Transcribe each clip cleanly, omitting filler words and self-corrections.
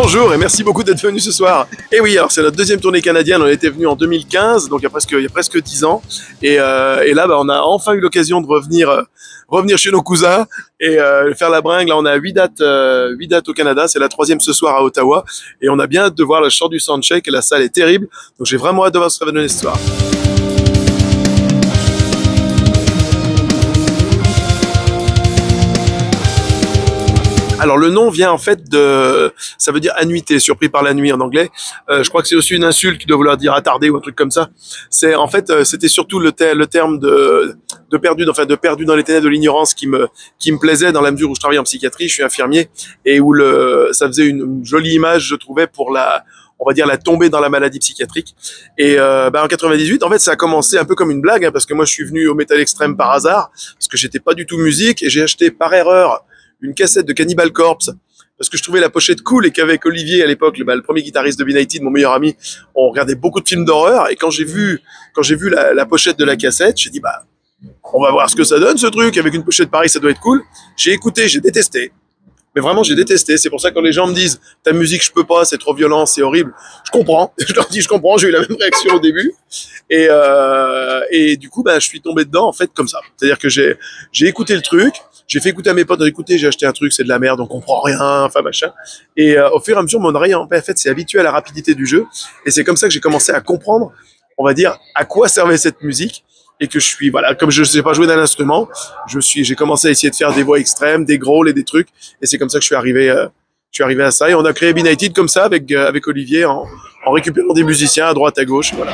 Bonjour et merci beaucoup d'être venu ce soir. Et oui, alors c'est notre deuxième tournée canadienne, on était venu en 2015, donc il y a presque 10 ans. Et là, on a enfin eu l'occasion de revenir chez nos cousins et faire la bringue. Là, on a 8 dates au Canada, c'est la troisième ce soir à Ottawa. Et on a bien hâte de voir le chant du soundcheck et la salle est terrible. Donc j'ai vraiment hâte de voir ce que ça va donner ce soir. Alors le nom vient en fait ça veut dire annuité, surpris par la nuit en anglais. Je crois que c'est aussi une insulte qui doit vouloir dire attardé ou un truc comme ça. C'est en fait c'était surtout le terme de perdu, de perdu dans les ténèbres de l'ignorance qui me plaisait dans la mesure où je travaille en psychiatrie, je suis infirmier et où ça faisait une jolie image je trouvais pour on va dire la tombée dans la maladie psychiatrique. Et en 98, en fait, ça a commencé un peu comme une blague, parce que moi je suis venu au métal extrême par hasard, parce que j'étais pas du tout musique et j'ai acheté par erreur une cassette de Cannibal Corpse parce que je trouvais la pochette cool et qu'avec Olivier à l'époque, le premier guitariste de Benighted, mon meilleur ami, on regardait beaucoup de films d'horreur et quand j'ai vu la pochette de la cassette, j'ai dit on va voir ce que ça donne ce truc avec une pochette pareille, ça doit être cool. J'ai écouté, j'ai détesté. Mais vraiment, j'ai détesté. C'est pour ça que quand les gens me disent ta musique, je peux pas, c'est trop violent, c'est horrible. Je comprends. Je leur dis, je comprends. J'ai eu la même réaction au début. Et du coup, je suis tombé dedans en fait comme ça. C'est-à-dire que j'ai écouté le truc. J'ai fait écouter à mes potes, écoutez, j'ai acheté un truc, c'est de la merde, on comprend rien, enfin machin. Et au fur et à mesure, mon oreille en fait s'est habituée à la rapidité du jeu. Et c'est comme ça que j'ai commencé à comprendre, on va dire, à quoi servait cette musique. Et que je suis, comme je ne sais pas jouer d'un instrument, j'ai commencé à essayer de faire des voix extrêmes, des growls et des trucs. Et c'est comme ça que je suis arrivé à ça. Et on a créé Benighted comme ça avec Olivier en récupérant des musiciens à droite, à gauche, voilà.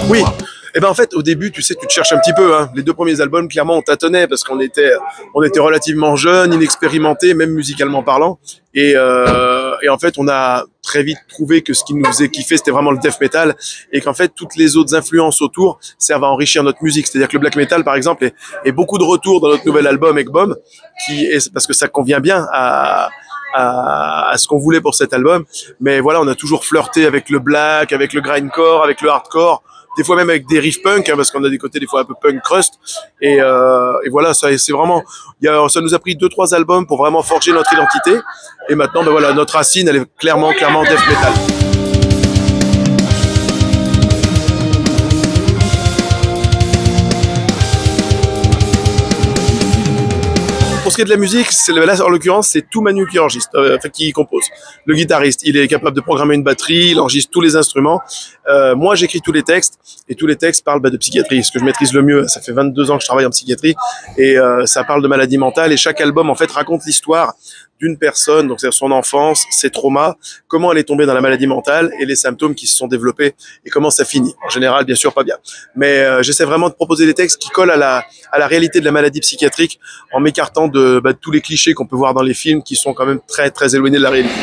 Oui. Et en fait, au début, tu sais, tu te cherches un petit peu. Hein. Les 2 premiers albums, clairement, on tâtonnait parce qu'on était relativement jeunes, inexpérimentés, même musicalement parlant. Et en fait, on a très vite trouvé que ce qui nous faisait kiffer, c'était vraiment le death metal, et qu'en fait, toutes les autres influences autour servent à enrichir notre musique. C'est-à-dire que le black metal, par exemple, est beaucoup de retour dans notre nouvel album Ekbom, parce que ça convient bien à ce qu'on voulait pour cet album. Mais voilà, on a toujours flirté avec le black, avec le grindcore, avec le hardcore. Des fois même avec des riffs punk, parce qu'on a des côtés des fois un peu punk crust. Et voilà, ça c'est vraiment, ça nous a pris 2-3 albums pour vraiment forger notre identité. Et maintenant, notre racine, elle est clairement death metal. Pour ce qui est de la musique, là en l'occurrence, c'est tout Manu qui enregistre, qui compose. Le guitariste, il est capable de programmer une batterie, il enregistre tous les instruments. Moi, j'écris tous les textes, et tous les textes parlent de psychiatrie, ce que je maîtrise le mieux. Ça fait 22 ans que je travaille en psychiatrie, et ça parle de maladie mentale, et chaque album en fait raconte l'histoire d'une personne, donc c'est son enfance, ses traumas, comment elle est tombée dans la maladie mentale et les symptômes qui se sont développés et comment ça finit. En général, bien sûr, pas bien. Mais j'essaie vraiment de proposer des textes qui collent à la réalité de la maladie psychiatrique en m'écartant de tous les clichés qu'on peut voir dans les films qui sont quand même très, très éloignés de la réalité.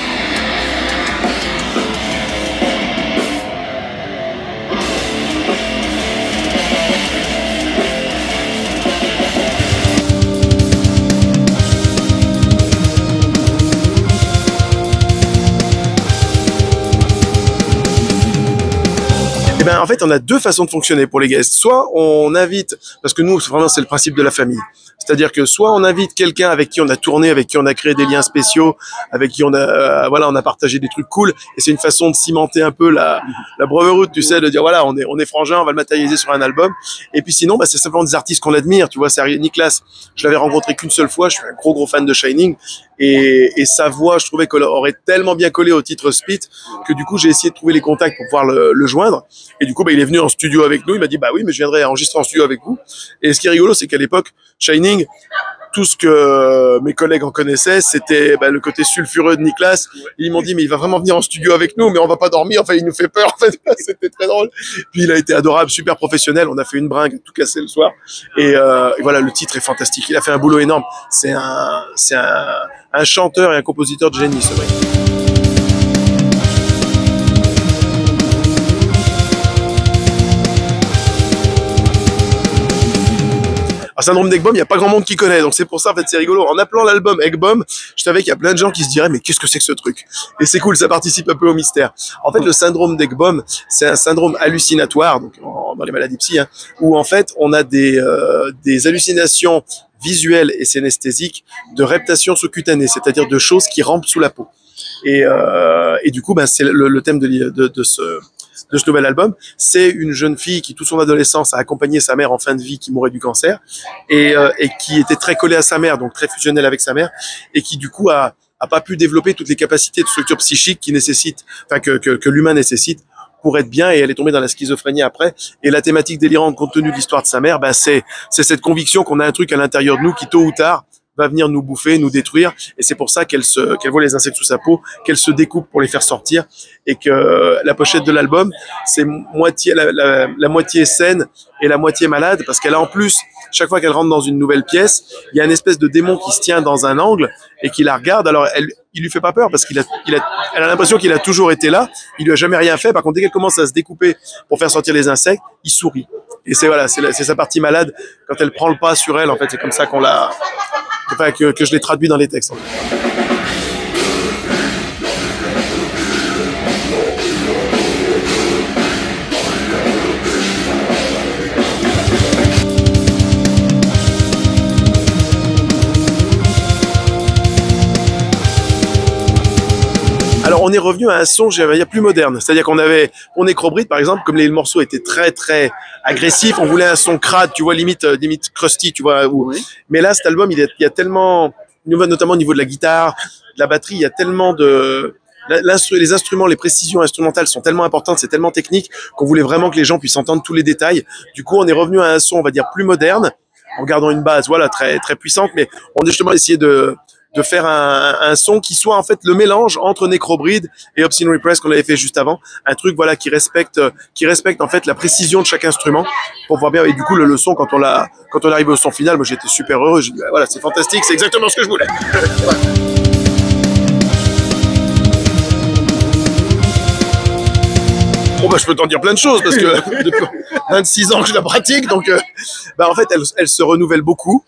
En fait, on a 2 façons de fonctionner pour les guests. Soit on invite, parce que nous, vraiment, c'est le principe de la famille. C'est-à-dire que soit on invite quelqu'un avec qui on a tourné, avec qui on a créé des liens spéciaux, avec qui on a partagé des trucs cool, et c'est une façon de cimenter un peu la brotherhood, tu sais, de dire voilà, on est frangins, on va le matérialiser sur un album. Et puis sinon, c'est simplement des artistes qu'on admire, tu vois. C'est Niklas, je l'avais rencontré qu'une seule fois, je suis un gros fan de Shining, et sa voix, je trouvais qu'elle aurait tellement bien collé au titre Spit que du coup j'ai essayé de trouver les contacts pour pouvoir le joindre. Et du coup, il est venu en studio avec nous. Il m'a dit, oui, mais je viendrai enregistrer en studio avec vous. Et ce qui est rigolo, c'est qu'à l'époque, Shining, tout ce que mes collègues en connaissaient, c'était le côté sulfureux de Niklas. Ils m'ont dit, mais il va vraiment venir en studio avec nous, mais on va pas dormir. Enfin, il nous fait peur. En fait, c'était très drôle. Puis il a été adorable, super professionnel. On a fait une bringue, tout cassé le soir. Et voilà, le titre est fantastique. Il a fait un boulot énorme. C'est un chanteur et un compositeur de génie, ce mec. Alors, syndrome d'Egg Bomb, il y a pas grand monde qui connaît, donc c'est pour ça en fait c'est rigolo. En appelant l'album Egg Bomb, je savais qu'il y a plein de gens qui se diraient mais qu'est-ce que c'est que ce truc? Et c'est cool, ça participe un peu au mystère. En fait, le syndrome d'Egg Bomb, c'est un syndrome hallucinatoire, donc dans les maladies psy, hein, où en fait on a des hallucinations visuelles et synesthésiques de reptation sous-cutanée, c'est-à-dire de choses qui rampent sous la peau. Et du coup, ben, c'est le thème de ce nouvel album. C'est une jeune fille qui, toute son adolescence, a accompagné sa mère en fin de vie qui mourait du cancer et qui était très collée à sa mère, donc très fusionnelle avec sa mère, et qui, du coup, a pas pu développer toutes les capacités de structure psychique qui nécessitent, enfin, que l'humain nécessite pour être bien, et elle est tombée dans la schizophrénie après. Et la thématique délirante, compte tenu de l'histoire de sa mère, ben, c'est cette conviction qu'on a un truc à l'intérieur de nous qui, tôt ou tard, va venir nous bouffer, nous détruire, et c'est pour ça qu'elle voit les insectes sous sa peau, qu'elle se découpe pour les faire sortir, et que la pochette de l'album, c'est la moitié saine et la moitié malade, parce qu'elle a en plus, chaque fois qu'elle rentre dans une nouvelle pièce, il y a une espèce de démon qui se tient dans un angle et qui la regarde. Alors il lui fait pas peur parce elle a l'impression qu'il a toujours été là, il lui a jamais rien fait. Par contre, dès qu'elle commence à se découper pour faire sortir les insectes, il sourit. Et c'est sa partie malade quand elle prend le pas sur elle. En fait, c'est comme ça que je l'ai traduit dans les textes. En fait. Alors on est revenu à un son, plus moderne. C'est-à-dire qu'on avait, pour Necrobride par exemple, comme les morceaux étaient très très agressifs, on voulait un son crade, tu vois, limite crusty, tu vois. Oui. Mais là, cet album, il y a tellement, notamment au niveau de la guitare, de la batterie, il y a tellement les instruments, les précisions instrumentales sont tellement importantes, c'est tellement technique qu'on voulait vraiment que les gens puissent entendre tous les détails. Du coup, on est revenu à un son, on va dire, plus moderne, en gardant une base, voilà, très très puissante, mais on a justement essayé de faire un son qui soit en fait le mélange entre Necrobride et Obscene Repress qu'on avait fait juste avant, un truc voilà qui respecte en fait la précision de chaque instrument pour voir bien. Et du coup le son quand on arrive au son final, moi j'étais super heureux, j'ai dit voilà, c'est fantastique, c'est exactement ce que je voulais. Bon bah je peux t'en dire plein de choses parce que depuis 26 ans que je la pratique, donc en fait elle se renouvelle beaucoup.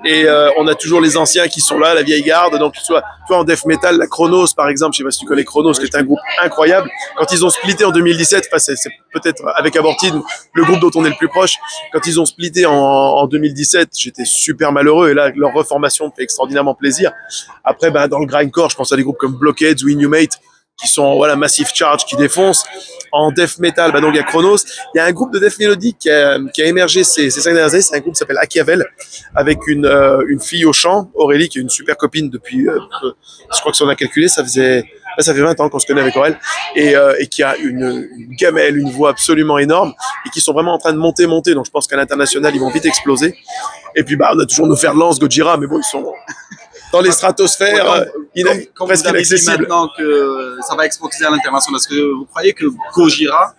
Et on a toujours les anciens qui sont là, la vieille garde. Donc toi en death metal, la Chronos par exemple, je sais pas si tu connais Chronos, qui est un groupe incroyable. Quand ils ont splitté en 2017, enfin c'est peut-être avec Aborted le groupe dont on est le plus proche. Quand ils ont splitté en 2017, j'étais super malheureux, et là leur reformation me fait extraordinairement plaisir. Après dans le grindcore, je pense à des groupes comme Blockheads ou Inhumate qui sont voilà Massive Charge qui défoncent. En death metal, donc il y a Chronos. Il y a un groupe de death mélodique qui a émergé ces 5 dernières années. C'est un groupe qui s'appelle Achiavel, avec une fille au chant, Aurélie, qui est une super copine depuis, je crois que si on a calculé, ça fait 20 ans qu'on se connaît avec Aurel, et qui a une gamelle, une voix absolument énorme, et qui sont vraiment en train de monter. Donc je pense qu'à l'international, ils vont vite exploser. Et puis on a toujours nos fers de lance, Gojira, mais bon, ils sont dans les stratosphères, quand presque inaccessibles. Maintenant que ça va exploser à l'international, est-ce que vous croyez que Gojira,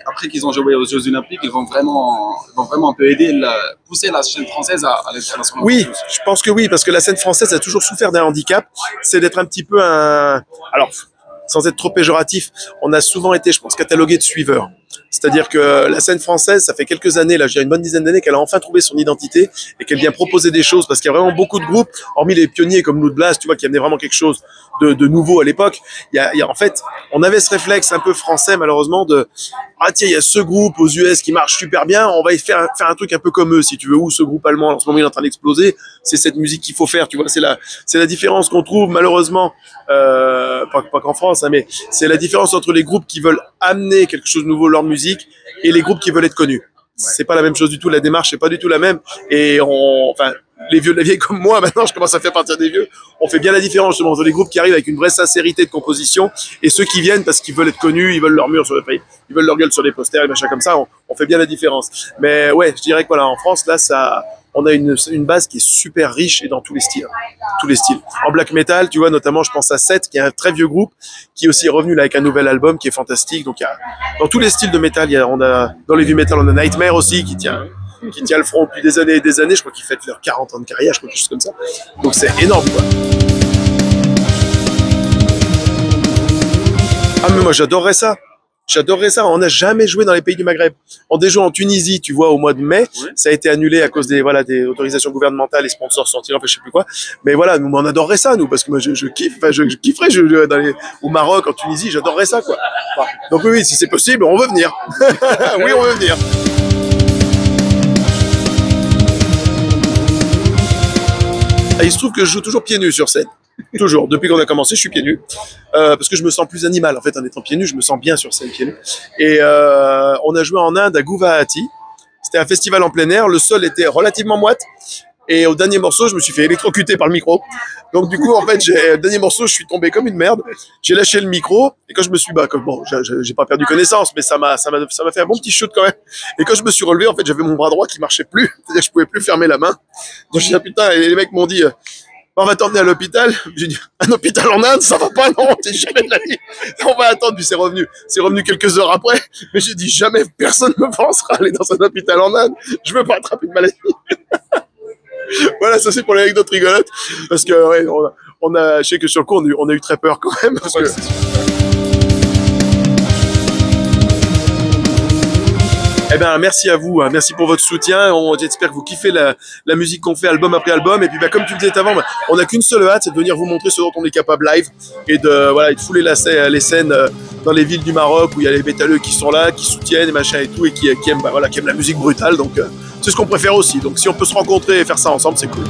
après qu'ils ont joué aux Jeux Olympiques, ils vont vraiment un peu aider, pousser la scène française à l'international? Oui, je pense que oui, parce que la scène française a toujours souffert d'un handicap, c'est d'être un petit peu alors, sans être trop péjoratif, on a souvent été, je pense, catalogué de suiveurs. C'est-à-dire que la scène française, ça fait quelques années, là, je dirais une bonne dizaine d'années, qu'elle a enfin trouvé son identité et qu'elle vient proposer des choses, parce qu'il y a vraiment beaucoup de groupes, hormis les pionniers comme Loot Blast, tu vois, qui amenaient vraiment quelque chose de nouveau à l'époque. En fait, on avait ce réflexe un peu français, malheureusement, tiens, il y a ce groupe aux US qui marche super bien, on va y faire un truc un peu comme eux, si tu veux, ou ce groupe allemand, en ce moment, il est en train d'exploser, c'est cette musique qu'il faut faire, tu vois, c'est la différence qu'on trouve, malheureusement, pas qu'en France, hein, mais c'est la différence entre les groupes qui veulent amener quelque chose de nouveau leur musique et les groupes qui veulent être connus. C'est pas la même chose du tout, la démarche c'est pas du tout la même, et les vieux de la vieille comme moi, maintenant je commence à faire partir des vieux, on fait bien la différence justement entre les groupes qui arrivent avec une vraie sincérité de composition et ceux qui viennent parce qu'ils veulent être connus, ils veulent leur mur ils veulent leur gueule sur les posters et machin comme ça, on fait bien la différence. Mais ouais, je dirais que voilà, en France là on a une base qui est super riche et dans tous les styles. En black metal, tu vois, notamment, je pense à Seth, qui est un très vieux groupe, qui est aussi revenu là avec un nouvel album qui est fantastique. Donc, dans tous les styles de metal, dans les vieux metal, on a Nightmare aussi, qui tient le front depuis des années et des années. Je crois qu'ils fêtent leurs 40 ans de carrière, je crois, quelque chose comme ça. Donc, c'est énorme, quoi. Ah, mais moi, j'adorerais ça. J'adorerais ça. On n'a jamais joué dans les pays du Maghreb. On a joué en Tunisie, tu vois, au mois de mai. Ouais. Ça a été annulé à cause des autorisations gouvernementales, les sponsors sortiront, enfin, je sais plus quoi. Mais voilà, nous, on adorerait ça, nous, parce que moi, je kiffe, enfin, je kifferais jouer au Maroc, en Tunisie, j'adorerais ça, quoi. Enfin, donc oui, si c'est possible, on veut venir. Oui, on veut venir. Et il se trouve que je joue toujours pieds nus sur scène. Toujours. Depuis qu'on a commencé, je suis pieds nus. Parce que je me sens plus animal. En fait, en étant pieds nus, je me sens bien sur scène pieds nus. Et on a joué en Inde à Guwahati. C'était un festival en plein air. Le sol était relativement moite. Et au dernier morceau, je me suis fait électrocuter par le micro. Donc du coup, en fait, le dernier morceau, je suis tombé comme une merde. J'ai lâché le micro. Et quand je me suis, bon, j'ai pas perdu connaissance, mais ça m'a fait un bon petit shoot quand même. Et quand je me suis relevé, en fait, j'avais mon bras droit qui marchait plus. C'est-à-dire que je pouvais plus fermer la main. Donc je dis, ah, putain, et les mecs m'ont dit, on va t'emmener à l'hôpital. J'ai dit, un hôpital en Inde, ça va pas, non, t'es jamais de la vie. On va attendre, puis c'est revenu. C'est revenu quelques heures après. Mais j'ai dit, jamais personne ne pensera aller dans un hôpital en Inde. Je veux pas attraper une maladie. Voilà, ça c'est pour l'anecdote rigolote. Parce que, ouais, je sais que sur le coup, on a eu très peur quand même. Parce que... Eh ben, merci à vous, hein. Merci pour votre soutien. J'espère que vous kiffez la musique qu'on fait album après album. Et puis, comme tu le disais avant, on n'a qu'une seule hâte, c'est de venir vous montrer ce dont on est capable live et de fouler les scènes dans les villes du Maroc où il y a les métalleux qui sont là, qui soutiennent et machin et tout, et qui aiment la musique brutale. Donc, c'est ce qu'on préfère aussi. Donc, si on peut se rencontrer et faire ça ensemble, c'est cool.